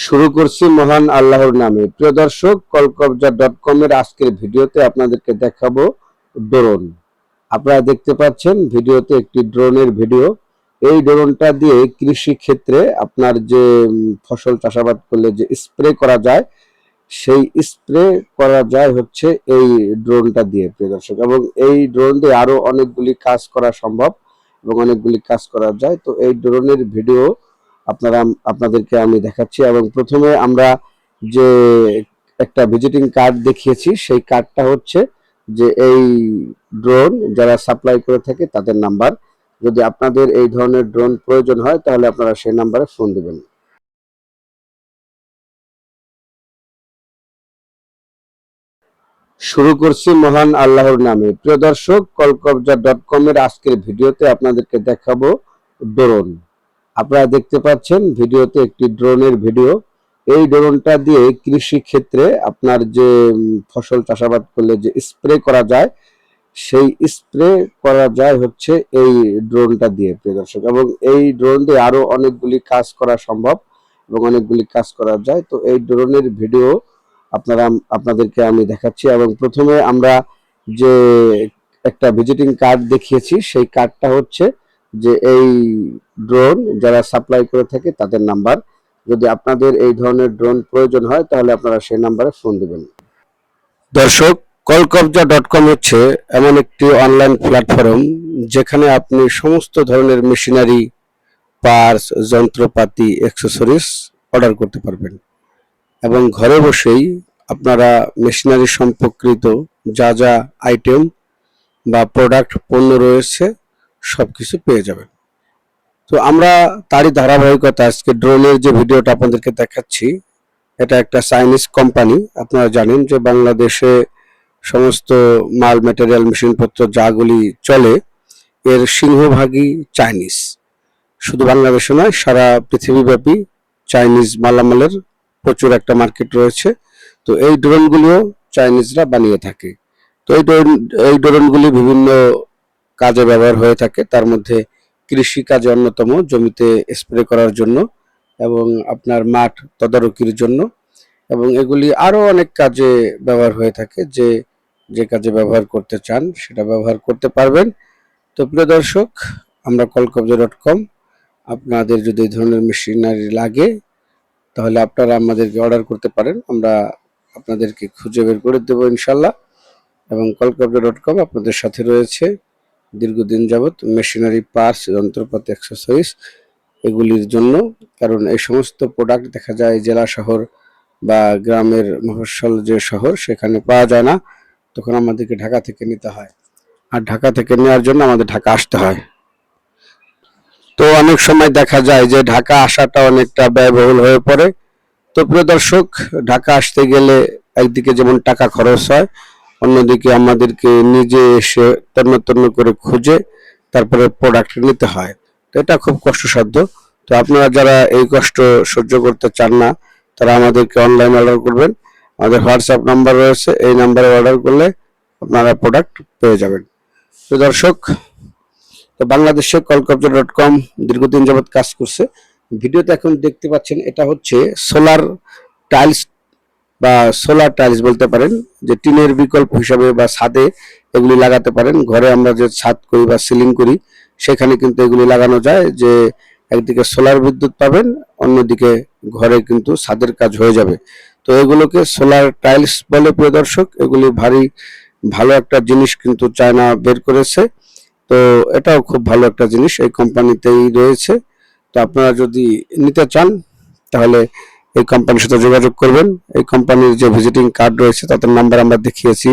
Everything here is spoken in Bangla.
শুরু করছি মহান আল্লাহর নামে। প্রিয় দর্শক, কলকবজা.com এর আজকের ভিডিওতে আপনাদেরকে দেখাবো ড্রোন। আপনারা দেখতে পাচ্ছেন ভিডিওতে একটি ড্রোনের ভিডিও। এই ড্রোনটা দিয়ে কৃষি ক্ষেত্রে আপনার যে ফসল চাষাবাদ করলে যে স্প্রে করা যায়, সেই স্প্রে করা যায় হচ্ছে এই ড্রোনটা দিয়ে, প্রিয় দর্শক। এবং এই ড্রোন দিয়ে আরো অনেকগুলি কাজ করা সম্ভব এবং অনেকগুলি কাজ করা যায়। তো এই ড্রোনের ভিডিও আপনাদেরকে আমি দেখাচ্ছি। এবং প্রথমে আমরা যে একটা ভিজিটিং কার্ড দেখিয়েছি, সেই কার্ডটা হচ্ছে যে এই ড্রোন যারা সাপ্লাই করে থাকে তাদের নাম্বার। যদি আপনাদের এই ধরনের ড্রোন প্রয়োজন হয় তাহলে আপনারা সেই নাম্বারে ফোন দিবেন। শুরু করছি মহান আল্লাহর নামে। প্রিয় দর্শক, কলকবজা.com এর আজকের ভিডিওতে আপনাদেরকে দেখাবো ড্রোন। আপনারা দেখতে পাচ্ছেন ভিডিওতে একটি ড্রোনের ভিডিও। এই ড্রোনটা দিয়ে কৃষি ক্ষেত্রে আপনার যে ফসল চাষাবাদ করলে যে স্প্রে করা যায়, সেই স্প্রে করা যায় হচ্ছে এই ড্রোনটা দিয়ে, প্রিয় দর্শক। এবং এই ড্রোন দিয়ে আরো অনেকগুলি কাজ করা সম্ভব এবং অনেকগুলি কাজ করা যায়। তো এই ড্রোনের ভিডিও আপনাদেরকে আমি দেখাচ্ছি। এবং প্রথমে আমরা যে একটা ভিজিটিং কার্ড দেখিয়েছি, সেই কার্ডটা হচ্ছে যে এই ড্রোন যারা সাপ্লাই করে থাকে তাদের নাম্বার। যদি আপনাদের এই ধরনের ড্রোন প্রয়োজন হয় তাহলে আপনারা সেই নাম্বারে ফোন দিবেন। দর্শক, কলকবজা.com হচ্ছে এমন একটি অনলাইন প্ল্যাটফর্ম যেখানে আপনি সমস্ত ধরনের মেশিনারি, পার্টস, যন্ত্রপাতি, অ্যাক্সেসরিজ অর্ডার করতে পারবেন। এবং ঘরে বসেই আপনারা মেশিনারি সম্পর্কিত যা যা আইটেম বা প্রোডাক্ট পণ্য রয়েছে সবকিছু পেয়ে যাবেন। তো আমরা তারই ধারাবাহিকতা আজকে ড্রোনের যে ভিডিওটা আপনাদেরকে দেখাচ্ছি, এটা একটা চাইনিজ কোম্পানি। আপনারা জানেন যে বাংলাদেশে সমস্ত মাল ম্যাটেরিয়াল মেশিনপত্র যাগুলি চলে, এর সিংহভাগই চাইনিজ। শুধু বাংলাদেশে নয়, সারা পৃথিবীব্যাপী চাইনিজ মালামালের প্রচুর একটা মার্কেট রয়েছে। তো এই ড্রোনগুলিও চাইনিজরা বানিয়ে থাকে। তো এই ড্রোনগুলি বিভিন্ন কাজে ব্যবহার হয়ে থাকে। তার মধ্যে কৃষি কাজে অন্যতম, জমিতে স্প্রে করার জন্য এবং আপনার মাঠ তদারকির জন্য। এবং এগুলি আরো অনেক কাজে ব্যবহার হয়ে থাকে। যে কাজে ব্যবহার করতে চান সেটা ব্যবহার করতে পারবেন। তো প্রিয় দর্শক, আমরা কলকবজা.com, আপনাদের যদি এই ধরনের মেশিনারি লাগে তাহলে আপনারা আমাদেরকে অর্ডার করতে পারেন। আমরা আপনাদেরকে খুঁজে বের করে দেবো ইনশাল্লাহ। এবং কলকবজা.com আপনাদের সাথে রয়েছে দীর্ঘদিন যাবৎ মেশিনারি, পার্টস, যন্ত্রপাতি, অ্যাক্সেসরিজ এগুলির জন্য। কারণ এই সমস্ত প্রোডাক্ট দেখা যায় জেলা শহর বা গ্রামের মফস্বল যে শহর, সেখানে পাওয়া যায় না। তখন আমাদেরকে ঢাকা থেকে নিতে হয়, আর ঢাকা থেকে নেওয়ার জন্য আমাদের ঢাকা আসতে হয়। তো অনেক সময় দেখা যায় যে ঢাকা আসাটা অনেকটা ব্যয়বহুল হয়ে পড়ে। তো প্রিয় দর্শক, ঢাকা আসতে গেলে একদিকে যেমন টাকা খরচ হয়, অন্যদিকে আমাদেরকে নিজে এসে তন্ন তন্ন করে খুঁজে তারপরে প্রোডাক্ট নিতে হয়। তো এটা খুব কষ্টসাধ্য। তো আপনারা যারা এই কষ্ট সহ্য করতে চান না, তারা আমাদেরকে অনলাইন অর্ডার করবেন। আমাদের হোয়াটসঅ্যাপ নাম্বার রয়েছে, এই নাম্বারে অর্ডার করলে আপনারা প্রোডাক্ট পেয়ে যাবেন। তো দর্শক, তো বাংলাদেশে কলকবজা.com দীর্ঘদিন যাবৎ কাজ করছে। ভিডিওতে এখন দেখতে পাচ্ছেন এটা হচ্ছে সোলার টাইলস বা সোলার টাইলস বলতে পারেন, যে টিনের বিকল্প হিসাবে বা ছাদে এগুলি লাগাতে পারেন। ঘরে আমরা যে ছাদ করি বা সিলিং করি, সেখানে কিন্তু এগুলি লাগানো যায়। যে একদিকে সোলার বিদ্যুৎ পাবেন, অন্যদিকে ঘরে কিন্তু ছাদের কাজ হয়ে যাবে। তো এগুলোকে সোলার টাইলস বলে। প্রিয় দর্শক, এগুলি ভারী ভালো একটা জিনিস কিন্তু চায়না বের করেছে। তো এটাও খুব ভালো একটা জিনিস, এই কোম্পানিতেই রয়েছে। তো আপনারা যদি নিতে চান তাহলে এই কোম্পানির সাথে যোগাযোগ করবেন। এই কোম্পানির যে ভিজিটিং কার্ড রয়েছে তাদের নাম্বার আমরা দেখিয়েছি